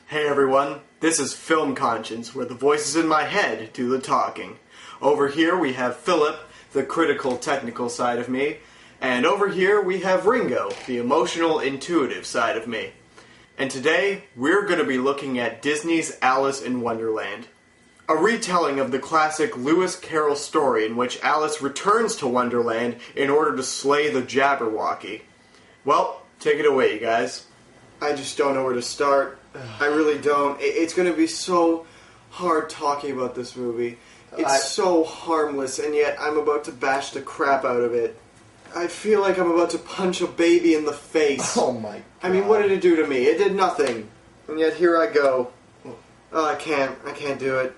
Hey everyone, this is Film Conscience, where the voices in my head do the talking. Over here we have Philip, the critical, technical side of me, and over here we have Ringo, the emotional, intuitive side of me. And today, we're going to be looking at Disney's Alice in Wonderland. A retelling of the classic Lewis Carroll story in which Alice returns to Wonderland in order to slay the Jabberwocky. Well, take it away, you guys. I just don't know where to start. I really don't. It's going to be so hard talking about this movie. It's so harmless, and yet I'm about to bash the crap out of it. I feel like I'm about to punch a baby in the face. Oh my God. I mean, what did it do to me? It did nothing. And yet here I go. Oh, I can't do it.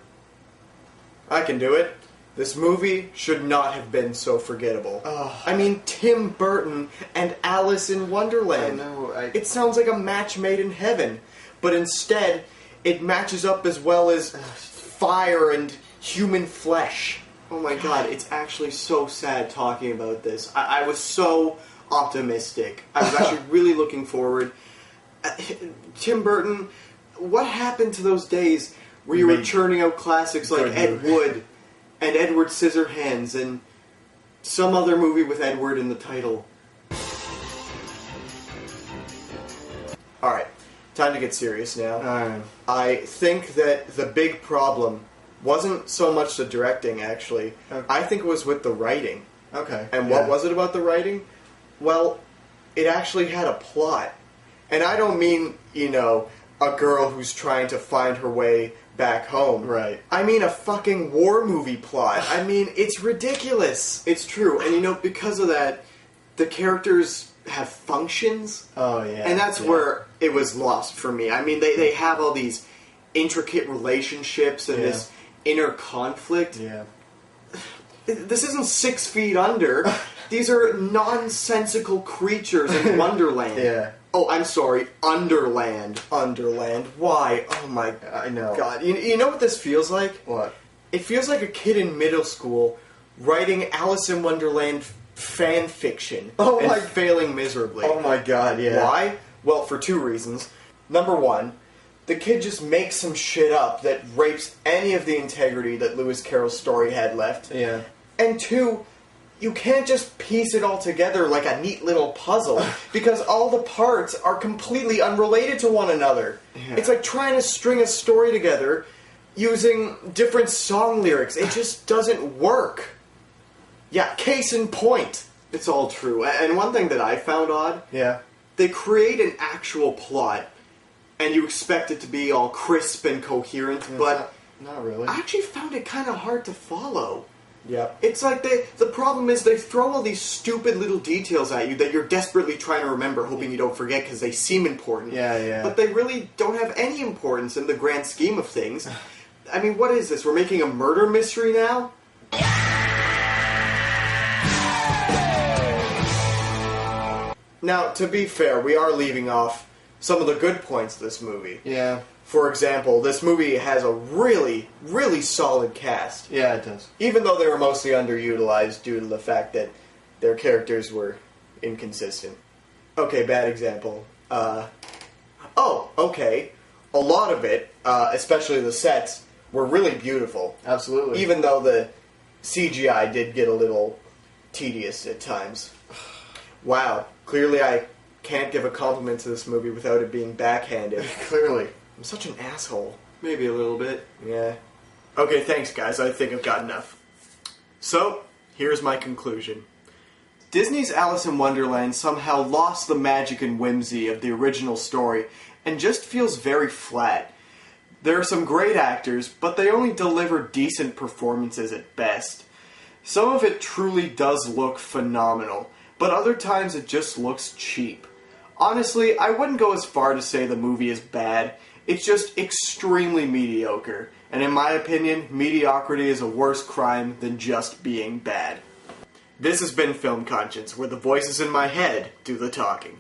I can do it. This movie should not have been so forgettable. I mean, Tim Burton and Alice in Wonderland. I know, It sounds like a match made in heaven. But instead, it matches up as well as fire and human flesh. Oh my God, it's actually so sad talking about this. I was so optimistic. I was actually really looking forward. Tim Burton, what happened to those days where you were churning out classics like Ed Wood and Edward Scissorhands and some other movie with Edward in the title? Alright, time to get serious now. I think that the big problem wasn't so much the directing, actually. Okay. I think it was with the writing. Okay. And what was it about the writing? Well, it actually had a plot. And I don't mean, a girl who's trying to find her way back home. Right. I mean a fucking war movie plot. I mean, it's ridiculous. It's true. And because of that, the characters have functions. Oh, yeah. And that's where it was lost for me. I mean, they have all these intricate relationships and this inner conflict. Yeah. This isn't 6 Feet Under. These are nonsensical creatures in Wonderland. Yeah. Oh, I'm sorry, Underland. Underland. Why? Oh my God. You know what this feels like? What? It feels like a kid in middle school writing Alice in Wonderland fan fiction and failing miserably. Oh my God, yeah. Why? Well, for 2 reasons. Number 1, the kid just makes some shit up that rapes any of the integrity that Lewis Carroll's story had left. Yeah. And 2, you can't just piece it all together like a neat little puzzle, because all the parts are completely unrelated to one another. Yeah. It's like trying to string a story together using different song lyrics. It just doesn't work. Yeah, case in point. It's all true. And one thing that I found odd, they create an actual plot, and you expect it to be all crisp and coherent, but not really. I actually found it kind of hard to follow. Yeah. It's like the problem is they throw all these stupid little details at you that you're desperately trying to remember, hoping you don't forget because they seem important. Yeah. But they really don't have any importance in the grand scheme of things. I mean, what is this? We're making a murder mystery now? Now, to be fair, we are leaving off some of the good points of this movie. Yeah. For example, this movie has a really, really solid cast. Yeah, it does. Even though they were mostly underutilized due to the fact that their characters were inconsistent. Okay, bad example. Okay. A lot of it, especially the sets, were really beautiful. Absolutely. Even though the CGI did get a little tedious at times. Wow. Clearly I can't give a compliment to this movie without it being backhanded. Clearly. I'm such an asshole. Maybe a little bit. Yeah. Okay, thanks guys. I think I've got enough. So, here's my conclusion. Disney's Alice in Wonderland somehow lost the magic and whimsy of the original story and just feels very flat. There are some great actors, but they only deliver decent performances at best. Some of it truly does look phenomenal, but other times it just looks cheap. Honestly, I wouldn't go as far to say the movie is bad. It's just extremely mediocre, and in my opinion, mediocrity is a worse crime than just being bad. This has been Film Conscience, where the voices in my head do the talking.